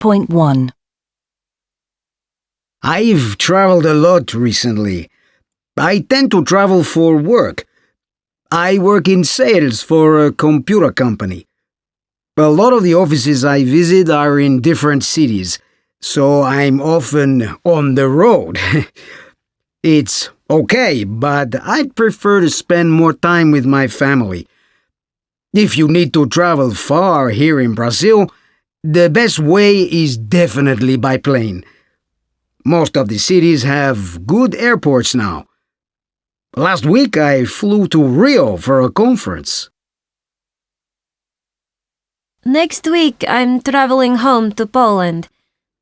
6.1. I've traveled a lot recently. I tend to travel for work. I work in sales for a computer company. A lot of the offices I visit are in different cities, so I'm often on the road. It's okay, but I'd prefer to spend more time with my family. If you need to travel far here in Brazil, the best way is definitely by plane. Most of the cities have good airports now. Last week I flew to Rio for a conference. Next week, I'm traveling home to Poland.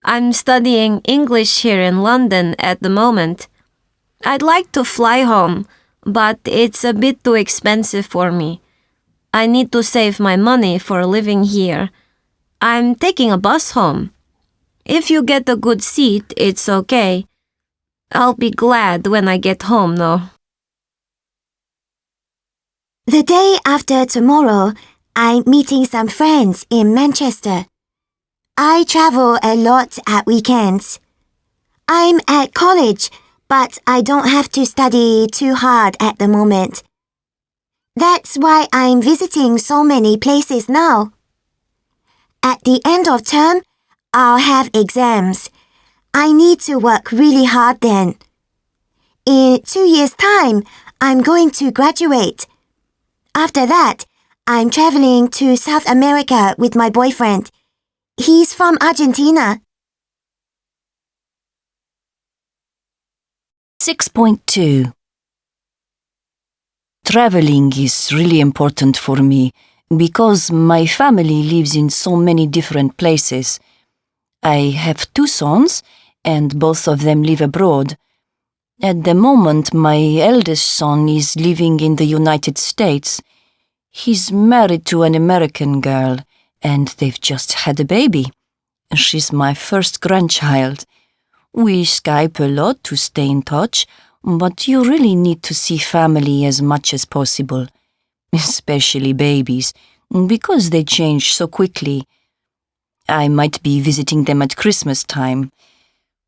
I'm studying English here in London at the moment. I'd like to fly home, but it's a bit too expensive for me. I need to save my money for living here. I'm taking a bus home. If you get a good seat, it's okay. I'll be glad when I get home, though. The day after tomorrow, I'm meeting some friends in Manchester. I travel a lot at weekends. I'm at college, but I don't have to study too hard at the moment. That's why I'm visiting so many places now. At the end of term, I'll have exams. I need to work really hard then. In 2 years' time, I'm going to graduate. After that, I'm traveling to South America with my boyfriend. He's from Argentina. 6.2. Traveling is really important for me because my family lives in so many different places. I have 2 sons and both of them live abroad. At the moment, my eldest son is living in the United States. He's married to an American girl and they've just had a baby. She's my first grandchild. We Skype a lot to stay in touch, but you really need to see family as much as possible, especially babies, because they change so quickly. I might be visiting them at Christmas time.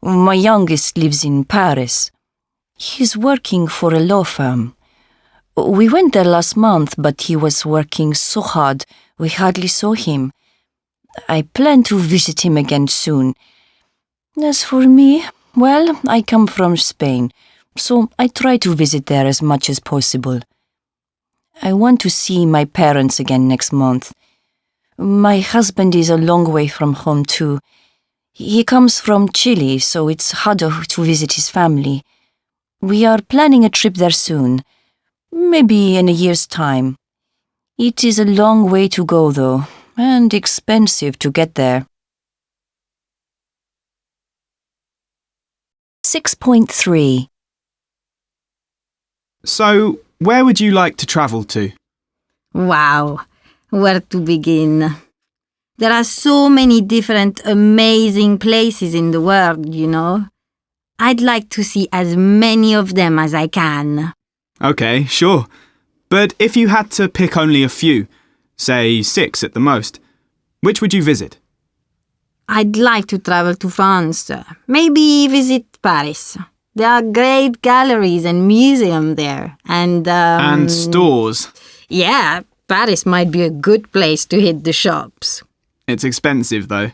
My youngest lives in Paris. He's working for a law firm. We went there last month, but he was working so hard we hardly saw him. I plan to visit him again soon. As for me, well, I come from Spain, so I try to visit there as much as possible. I want to see my parents again next month. My husband is a long way from home too. He comes from Chile, so it's harder to visit his family. We are planning a trip there soon, maybe in a year's time. It is a long way to go though, and expensive to get there. 6.3. So, where would you like to travel to? Wow, where to begin? There are so many different amazing places in the world, you know. I'd like to see as many of them as I can. Okay, sure. But if you had to pick only a few, say 6 at the most, which would you visit? I'd like to travel to France, maybe visit Paris. There are great galleries and museums there, and stores. Yeah, Paris might be a good place to hit the shops. It's expensive, though.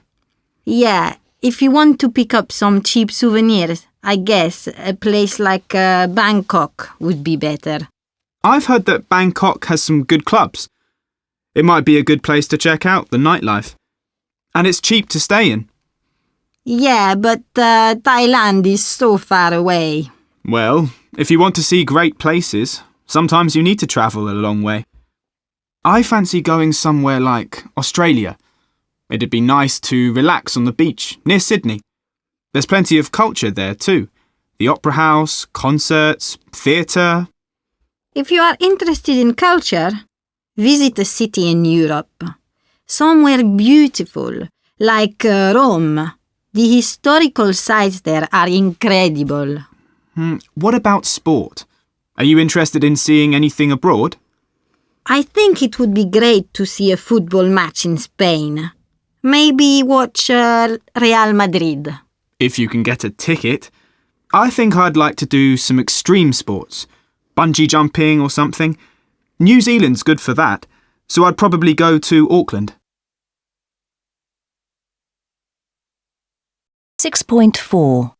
Yeah, if you want to pick up some cheap souvenirs, I guess a place like Bangkok would be better. I've heard that Bangkok has some good clubs. It might be a good place to check out the nightlife. And it's cheap to stay in. Yeah, but Thailand is so far away. Well, if you want to see great places, sometimes you need to travel a long way. I fancy going somewhere like Australia. It'd be nice to relax on the beach near Sydney. There's plenty of culture there too. The opera house, concerts, theatre. If you are interested in culture, visit a city in Europe. Somewhere beautiful, like Rome. The historical sites there are incredible. What about sport? Are you interested in seeing anything abroad? I think it would be great to see a football match in Spain. Maybe watch Real Madrid. If you can get a ticket. I think I'd like to do some extreme sports. Bungee jumping or something. New Zealand's good for that, so I'd probably go to Auckland. 6.4.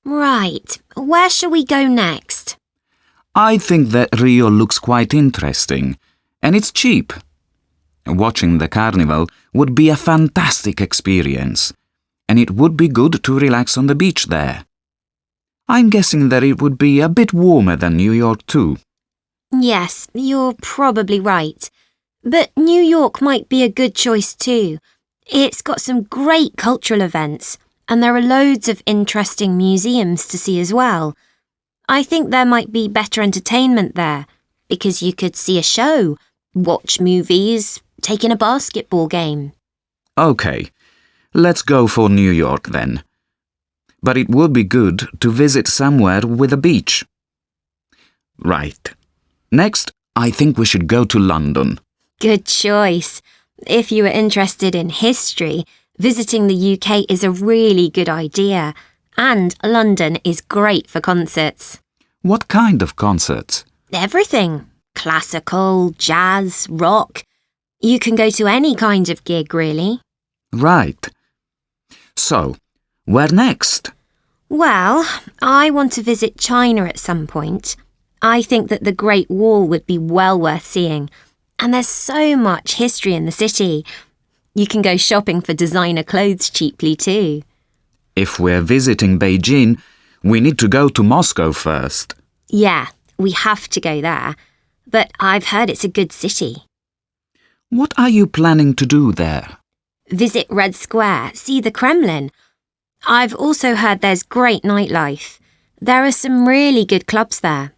Right, where shall we go next? I think that Rio looks quite interesting, and it's cheap. Watching the carnival would be a fantastic experience, and it would be good to relax on the beach there. I'm guessing that it would be a bit warmer than New York too. Yes, you're probably right. But New York might be a good choice too. It's got some great cultural events, and there are loads of interesting museums to see as well. I think there might be better entertainment there, because you could see a show, watch movies, take in a basketball game. Okay, let's go for New York then. But it would be good to visit somewhere with a beach. Right. Next, I think we should go to London. Good choice. If you are interested in history, visiting the UK is a really good idea. And London is great for concerts. What kind of concerts? Everything. Classical, jazz, rock. You can go to any kind of gig, really. Right. So, where next? Well, I want to visit China at some point. I think that the Great Wall would be well worth seeing. And there's so much history in the city. You can go shopping for designer clothes cheaply too. If we're visiting Beijing, we need to go to Moscow first. Yeah, we have to go there. But I've heard it's a good city. What are you planning to do there? Visit Red Square, see the Kremlin. I've also heard there's great nightlife. There are some really good clubs there.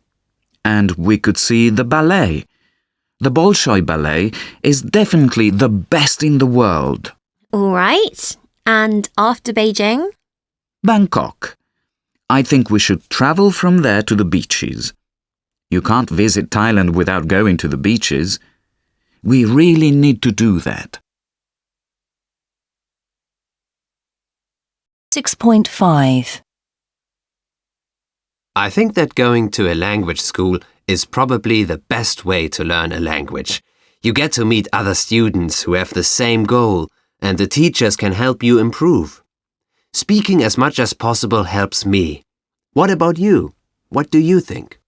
And we could see the ballet. The Bolshoi Ballet is definitely the best in the world. All right. And after Beijing? Bangkok. I think we should travel from there to the beaches. You can't visit Thailand without going to the beaches. We really need to do that. 6.5. I think that going to a language school is probably the best way to learn a language. You get to meet other students who have the same goal, and the teachers can help you improve. Speaking as much as possible helps me. What about you? What do you think?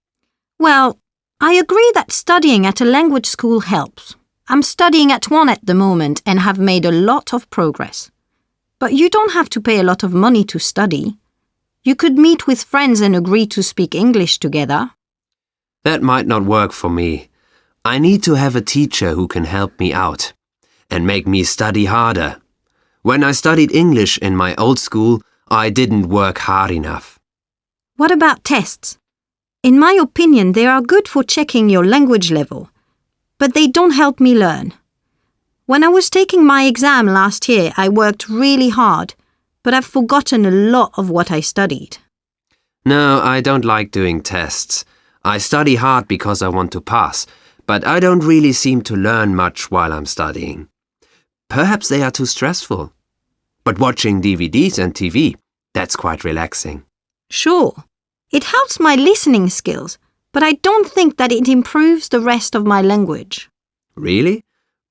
Well, I agree that studying at a language school helps. I'm studying at one at the moment and have made a lot of progress. But you don't have to pay a lot of money to study. You could meet with friends and agree to speak English together. That might not work for me. I need to have a teacher who can help me out and make me study harder. When I studied English in my old school, I didn't work hard enough. What about tests? In my opinion, they are good for checking your language level, but they don't help me learn. When I was taking my exam last year, I worked really hard, but I've forgotten a lot of what I studied. No, I don't like doing tests. I study hard because I want to pass, but I don't really seem to learn much while I'm studying. Perhaps they are too stressful. But watching DVDs and TV, that's quite relaxing. Sure, it helps my listening skills, but I don't think that it improves the rest of my language. Really?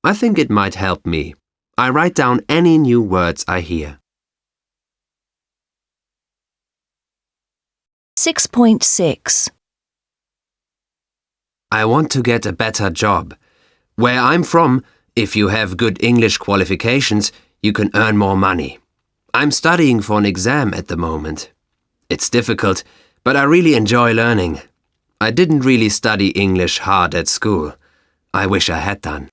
I think it might help me. I write down any new words I hear. 6.6. I want to get a better job. Where I'm from, if you have good English qualifications, you can earn more money. I'm studying for an exam at the moment. It's difficult, but I really enjoy learning. I didn't really study English hard at school. I wish I had done.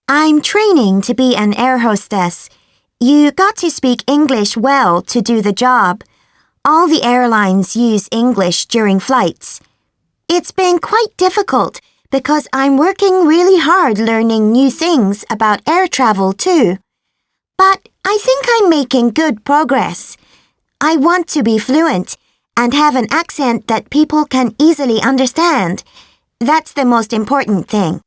I'm training to be an air hostess. You got to speak English well to do the job. All the airlines use English during flights. It's been quite difficult because I'm working really hard learning new things about air travel too. But I think I'm making good progress. I want to be fluent and have an accent that people can easily understand. That's the most important thing.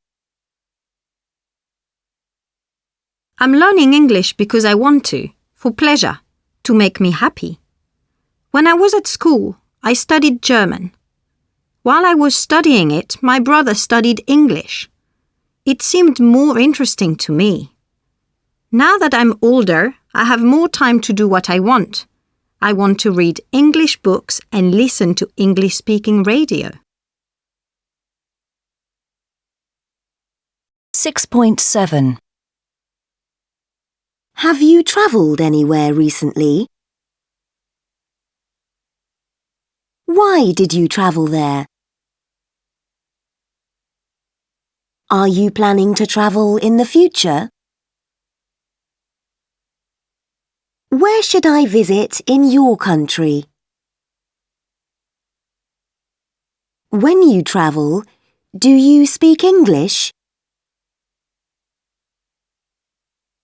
I'm learning English because I want to, for pleasure, to make me happy. When I was at school, I studied German. While I was studying it, my brother studied English. It seemed more interesting to me. Now that I'm older, I have more time to do what I want. I want to read English books and listen to English-speaking radio. 6.7. Have you travelled anywhere recently? Why did you travel there? Are you planning to travel in the future? Where should I visit in your country? When you travel, do you speak English?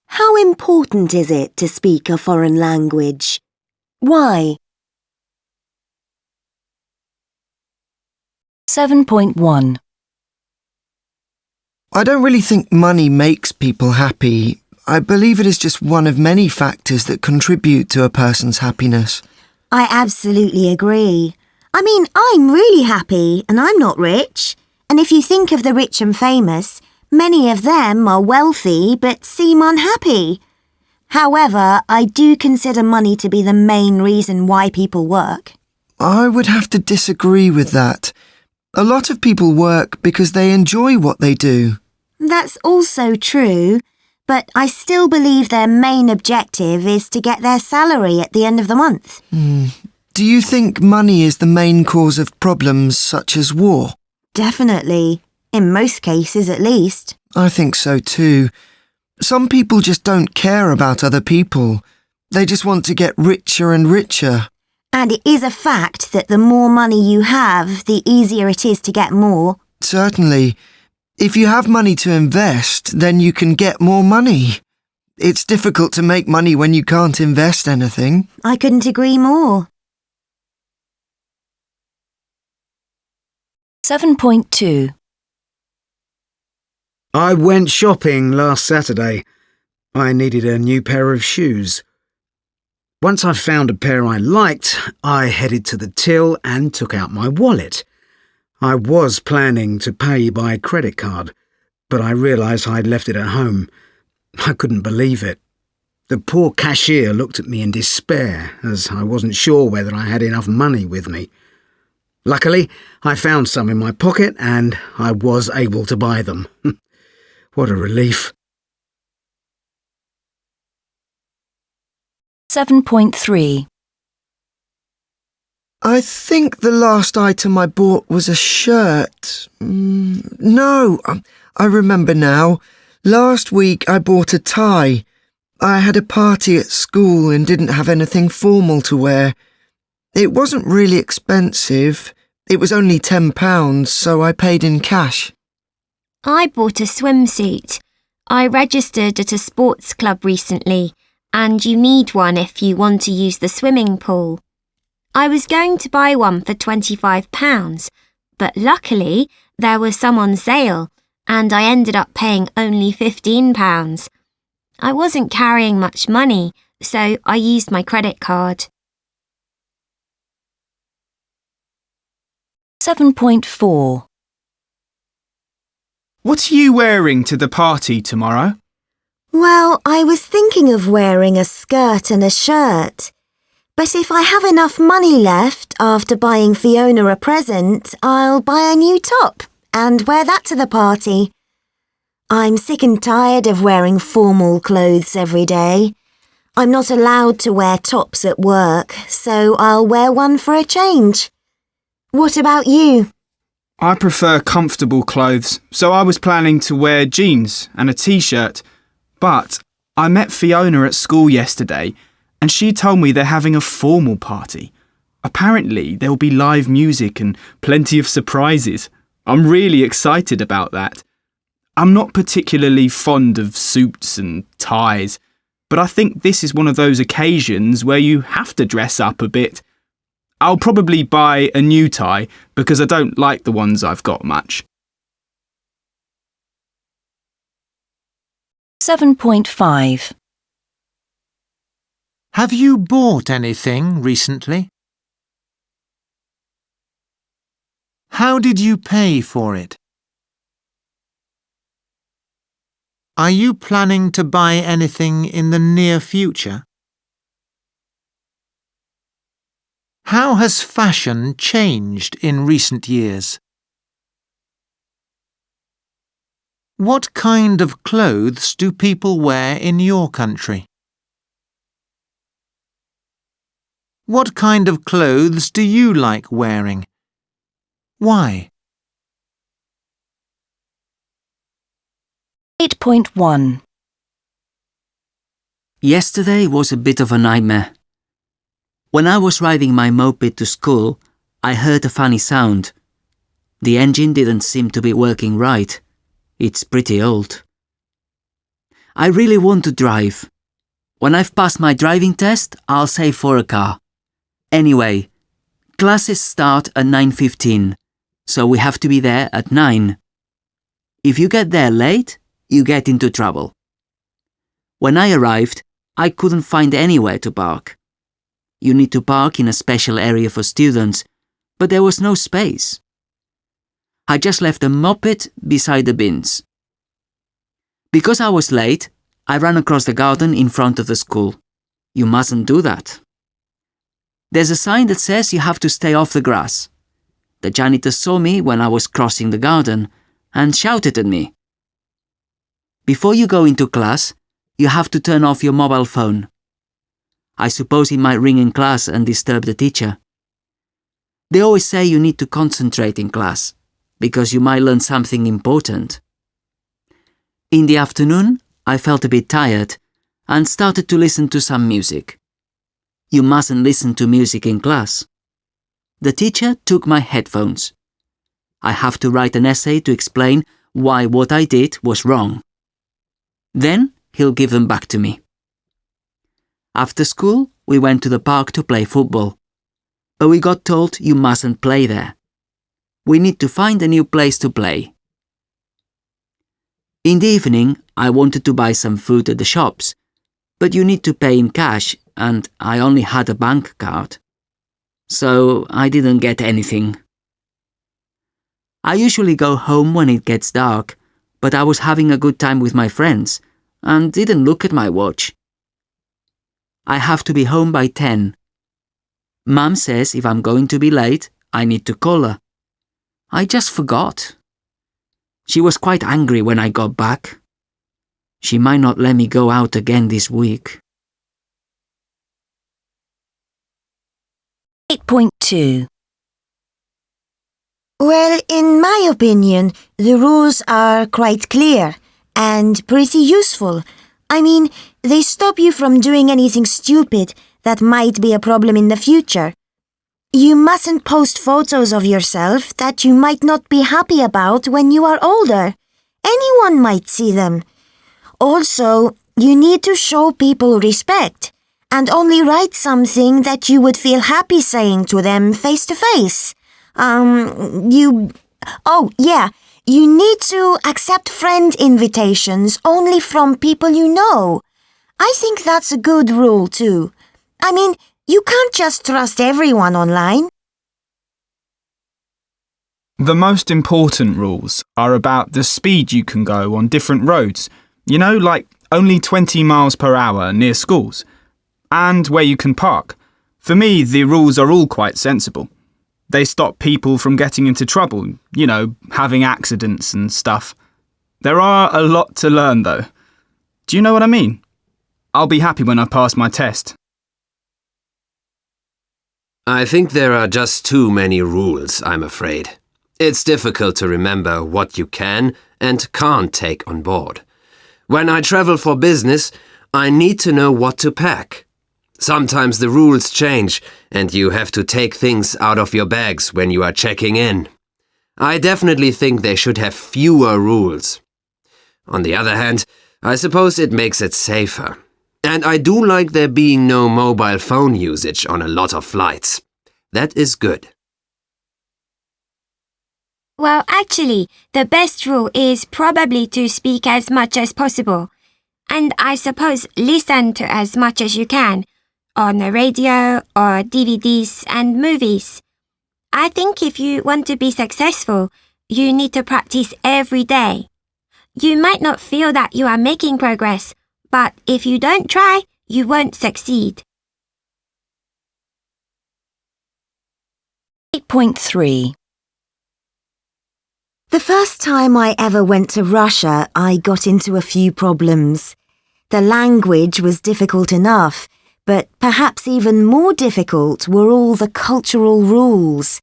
How important is it to speak a foreign language? Why? 7.1. I don't really think money makes people happy. I believe it is just one of many factors that contribute to a person's happiness. I absolutely agree. I mean, I'm really happy and I'm not rich. And if you think of the rich and famous, many of them are wealthy but seem unhappy. However, I do consider money to be the main reason why people work. I would have to disagree with that. A lot of people work because they enjoy what they do. That's also true, but I still believe their main objective is to get their salary at the end of the month. Do you think money is the main cause of problems such as war? Definitely. In most cases, at least. I think so too. Some people just don't care about other people. They just want to get richer and richer. And it is a fact that the more money you have, the easier it is to get more. Certainly. If you have money to invest, then you can get more money. It's difficult to make money when you can't invest anything. I couldn't agree more. 7.2. I went shopping last Saturday. I needed a new pair of shoes. Once I found a pair I liked, I headed to the till and took out my wallet. I was planning to pay by credit card, but I realised I'd left it at home. I couldn't believe it. The poor cashier looked at me in despair, as I wasn't sure whether I had enough money with me. Luckily, I found some in my pocket and I was able to buy them. What a relief. 7.3. I think the last item I bought was a shirt. No, I remember now. Last week I bought a tie. I had a party at school and didn't have anything formal to wear. It wasn't really expensive. It was only £10, so I paid in cash. I bought a swimsuit. I registered at a sports club recently, and you need one if you want to use the swimming pool. I was going to buy one for £25, but luckily there was some on sale, and I ended up paying only £15. I wasn't carrying much money, so I used my credit card. 7.4. What are you wearing to the party tomorrow? Well, I was thinking of wearing a skirt and a shirt. But if I have enough money left after buying Fiona a present, I'll buy a new top and wear that to the party. I'm sick and tired of wearing formal clothes every day. I'm not allowed to wear tops at work, so I'll wear one for a change. What about you? I prefer comfortable clothes, so I was planning to wear jeans and a t-shirt. But I met Fiona at school yesterday and she told me they're having a formal party. Apparently there will be live music and plenty of surprises. I'm really excited about that. I'm not particularly fond of suits and ties, but I think this is one of those occasions where you have to dress up a bit. I'll probably buy a new tie because I don't like the ones I've got much. 7.5. Have you bought anything recently? How did you pay for it? Are you planning to buy anything in the near future? How has fashion changed in recent years? What kind of clothes do people wear in your country? What kind of clothes do you like wearing? Why? 8.1. Yesterday was a bit of a nightmare. When I was riding my moped to school, I heard a funny sound. The engine didn't seem to be working right. It's pretty old. I really want to drive. When I've passed my driving test, I'll save for a car. Anyway, classes start at 9:15, so we have to be there at 9. If you get there late, you get into trouble. When I arrived, I couldn't find anywhere to park. You need to park in a special area for students, but there was no space. I just left a moped beside the bins. Because I was late, I ran across the garden in front of the school. You mustn't do that. There's a sign that says you have to stay off the grass. The janitor saw me when I was crossing the garden and shouted at me. Before you go into class, you have to turn off your mobile phone. I suppose it might ring in class and disturb the teacher. They always say you need to concentrate in class, because you might learn something important. In the afternoon, I felt a bit tired and started to listen to some music. You mustn't listen to music in class. The teacher took my headphones. I have to write an essay to explain why what I did was wrong. Then he'll give them back to me. After school, we went to the park to play football. But we got told you mustn't play there. We need to find a new place to play. In the evening, I wanted to buy some food at the shops, but you need to pay in cash and I only had a bank card. So I didn't get anything. I usually go home when it gets dark, but I was having a good time with my friends and didn't look at my watch. I have to be home by 10. Mum says if I'm going to be late, I need to call her. I just forgot. She was quite angry when I got back. She might not let me go out again this week. 8.2. Well, in my opinion, the rules are quite clear and pretty useful. I mean, they stop you from doing anything stupid that might be a problem in the future. You mustn't post photos of yourself that you might not be happy about when you are older. Anyone might see them. Also, you need to show people respect and only write something that you would feel happy saying to them face to face. You need to accept friend invitations only from people you know. I think that's a good rule too. I mean, you can't just trust everyone online. The most important rules are about the speed you can go on different roads. You know, like only 20 miles per hour near schools. And where you can park. For me, the rules are all quite sensible. They stop people from getting into trouble, you know, having accidents and stuff. There are a lot to learn, though. Do you know what I mean? I'll be happy when I pass my test. I think there are just too many rules, I'm afraid. It's difficult to remember what you can and can't take on board. When I travel for business, I need to know what to pack. Sometimes the rules change and you have to take things out of your bags when you are checking in. I definitely think they should have fewer rules. On the other hand, I suppose it makes it safer. And I do like there being no mobile phone usage on a lot of flights. That is good. Well, actually, the best rule is probably to speak as much as possible. And I suppose listen to as much as you can, on the radio or DVDs and movies. I think if you want to be successful, you need to practice every day. You might not feel that you are making progress, but if you don't try, you won't succeed. 8.3. The first time I ever went to Russia, I got into a few problems. The language was difficult enough, but perhaps even more difficult were all the cultural rules.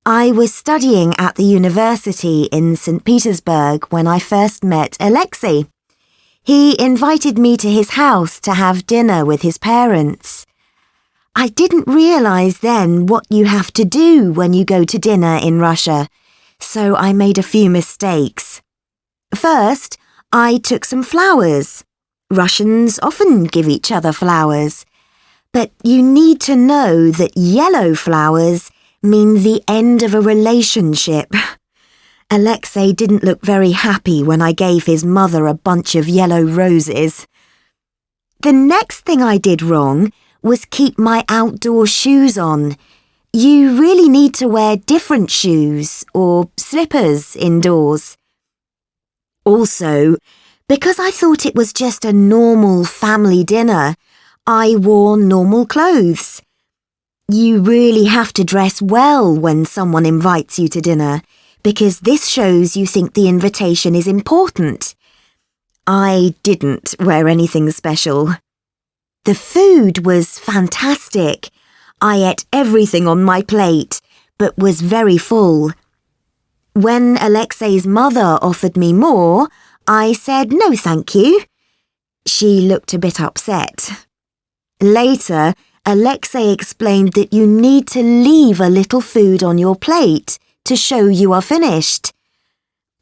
I was studying at the university in St. Petersburg when I first met Alexei. He invited me to his house to have dinner with his parents. I didn't realize then what you have to do when you go to dinner in Russia, so I made a few mistakes. First, I took some flowers. Russians often give each other flowers. But you need to know that yellow flowers mean the end of a relationship. Alexei didn't look very happy when I gave his mother a bunch of yellow roses. The next thing I did wrong was keep my outdoor shoes on. You really need to wear different shoes or slippers indoors. Also, because I thought it was just a normal family dinner, I wore normal clothes. You really have to dress well when someone invites you to dinner, because this shows you think the invitation is important. I didn't wear anything special. The food was fantastic. I ate everything on my plate, but was very full. When Alexei's mother offered me more, I said no thank you. She looked a bit upset. Later, Alexei explained that you need to leave a little food on your plate to show you are finished.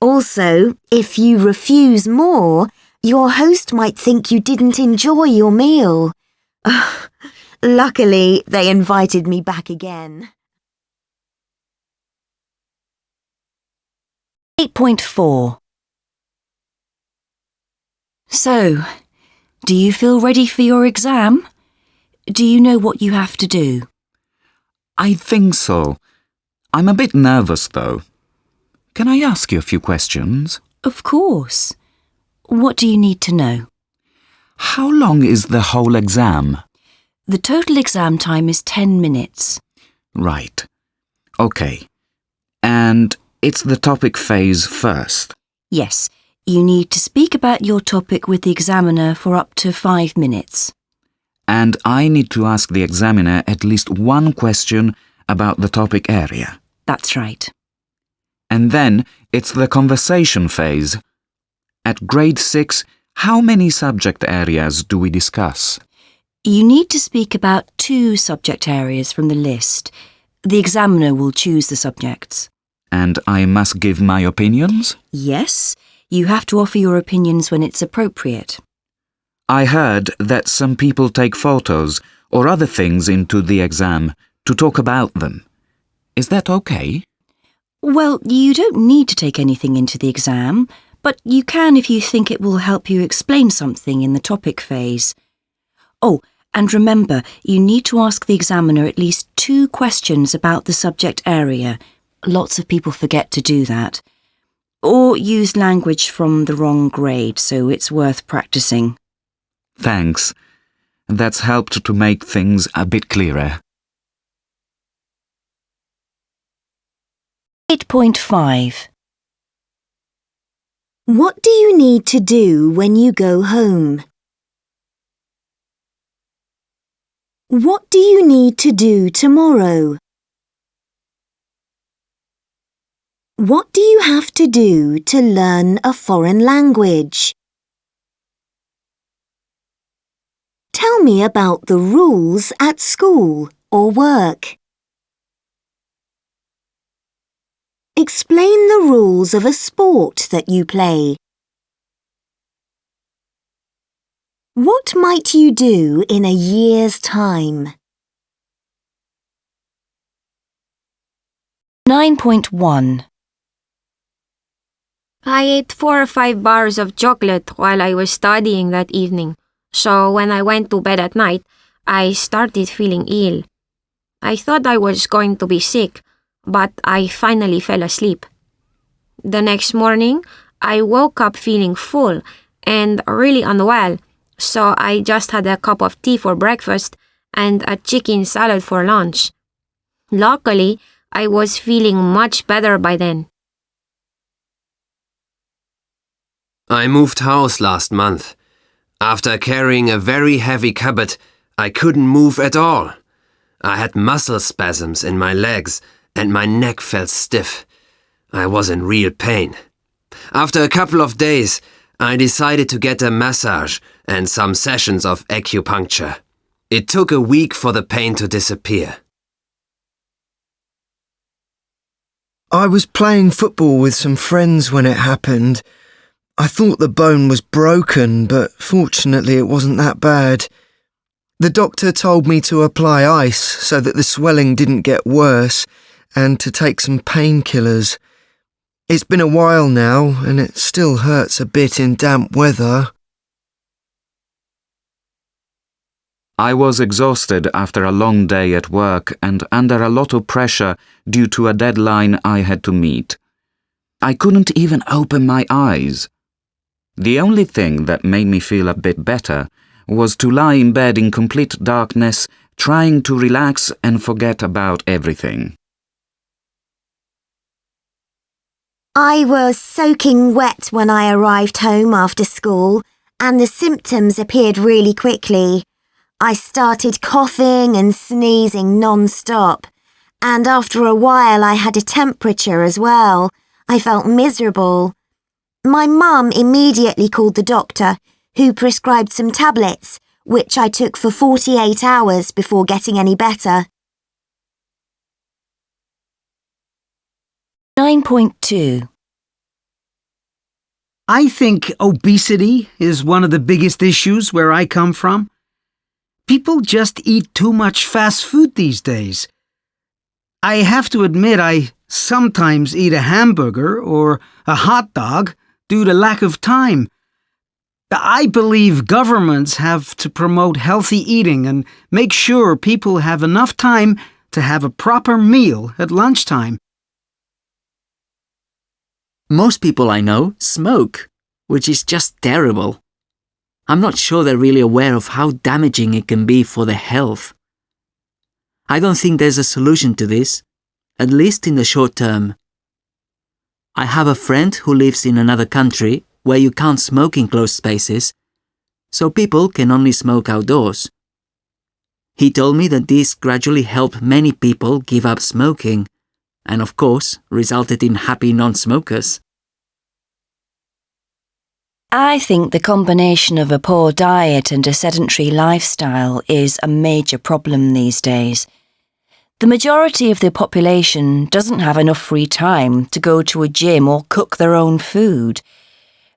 Also, if you refuse more, your host might think you didn't enjoy your meal. Luckily, they invited me back again. 8.4. So, do you feel ready for your exam? Do you know what you have to do? I think so. I'm a bit nervous, though. Can I ask you a few questions? Of course. What do you need to know? How long is the whole exam? The total exam time is 10 minutes. Right. OK. And it's the topic phase first. Yes, you need to speak about your topic with the examiner for up to 5 minutes. And I need to ask the examiner at least one question about the topic area. That's right. And then it's the conversation phase. At grade 6, how many subject areas do we discuss? You need to speak about 2 subject areas from the list. The examiner will choose the subjects. And I must give my opinions? Yes, you have to offer your opinions when it's appropriate. I heard that some people take photos or other things into the exam to talk about them. Is that okay? Well, you don't need to take anything into the exam, but you can if you think it will help you explain something in the topic phase. Oh, and remember, you need to ask the examiner at least 2 questions about the subject area. Lots of people forget to do that. Or use language from the wrong grade, so it's worth practicing. Thanks. That's helped to make things a bit clearer. 8.5. What do you need to do when you go home? What do you need to do tomorrow? What do you have to do to learn a foreign language? Tell me about the rules at school or work. Explain the rules of a sport that you play. What might you do in a year's time? 9.1. I ate 4 or 5 bars of chocolate while I was studying that evening, so when I went to bed at night, I started feeling ill. I thought I was going to be sick, but I finally fell asleep. The next morning, I woke up feeling full and really unwell, so I just had a cup of tea for breakfast and a chicken salad for lunch. Luckily, I was feeling much better by then. I moved house last month. After carrying a very heavy cupboard, I couldn't move at all. I had muscle spasms in my legs and my neck felt stiff. I was in real pain. After a couple of days, I decided to get a massage and some sessions of acupuncture. It took a week for the pain to disappear. I was playing football with some friends when it happened. I thought the bone was broken, but fortunately it wasn't that bad. The doctor told me to apply ice so that the swelling didn't get worse and to take some painkillers. It's been a while now and it still hurts a bit in damp weather. I was exhausted after a long day at work and under a lot of pressure due to a deadline I had to meet. I couldn't even open my eyes. The only thing that made me feel a bit better was to lie in bed in complete darkness, trying to relax and forget about everything. I was soaking wet when I arrived home after school, and the symptoms appeared really quickly. I started coughing and sneezing non-stop, and after a while I had a temperature as well. I felt miserable. My mum immediately called the doctor, who prescribed some tablets, which I took for 48 hours before getting any better. 9.2. I think obesity is one of the biggest issues where I come from. People just eat too much fast food these days. I have to admit I sometimes eat a hamburger or a hot dog due to lack of time. I believe governments have to promote healthy eating and make sure people have enough time to have a proper meal at lunchtime. Most people I know smoke, which is just terrible. I'm not sure they're really aware of how damaging it can be for their health. I don't think there's a solution to this, at least in the short term. I have a friend who lives in another country where you can't smoke in closed spaces, so people can only smoke outdoors. He told me that this gradually helped many people give up smoking, and of course resulted in happy non-smokers. I think the combination of a poor diet and a sedentary lifestyle is a major problem these days. The majority of the population doesn't have enough free time to go to a gym or cook their own food.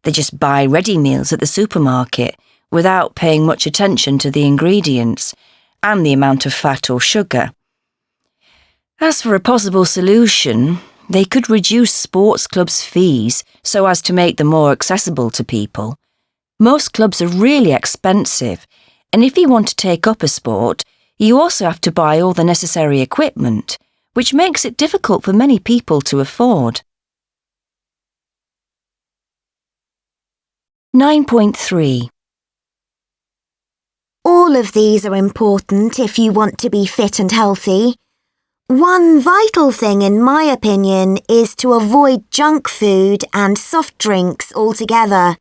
They just buy ready meals at the supermarket without paying much attention to the ingredients and the amount of fat or sugar. As for a possible solution, they could reduce sports clubs' fees so as to make them more accessible to people. Most clubs are really expensive, and if you want to take up a sport, you also have to buy all the necessary equipment, which makes it difficult for many people to afford. 9.3. All of these are important if you want to be fit and healthy. One vital thing, in my opinion, is to avoid junk food and soft drinks altogether.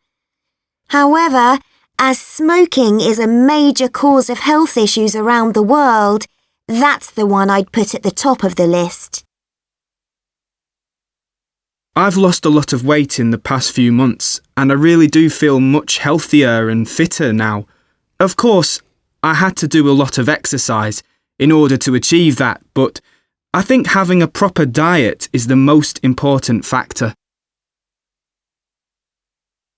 However, as smoking is a major cause of health issues around the world, that's the one I'd put at the top of the list. I've lost a lot of weight in the past few months, and I really do feel much healthier and fitter now. Of course, I had to do a lot of exercise in order to achieve that, but I think having a proper diet is the most important factor.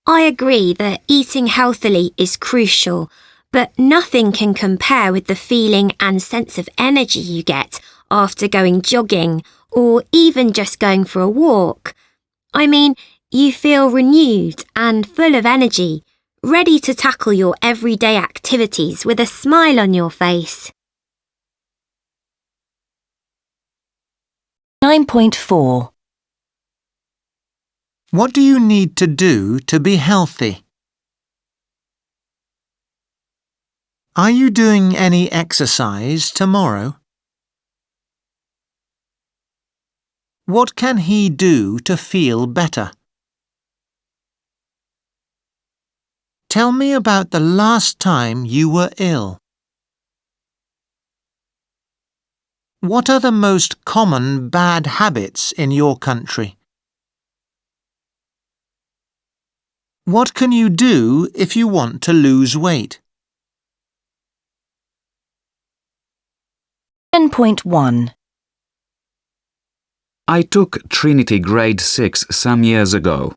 I agree that eating healthily is crucial, but nothing can compare with the feeling and sense of energy you get after going jogging or even just going for a walk. I mean, You feel renewed and full of energy, ready to tackle your everyday activities with a smile on your face. 9.4. What do you need to do to be healthy? Are you doing any exercise tomorrow? What can he do to feel better? Tell me about the last time you were ill. What are the most common bad habits in your country? What can you do if you want to lose weight? 10.1. I took Trinity grade 6 some years ago.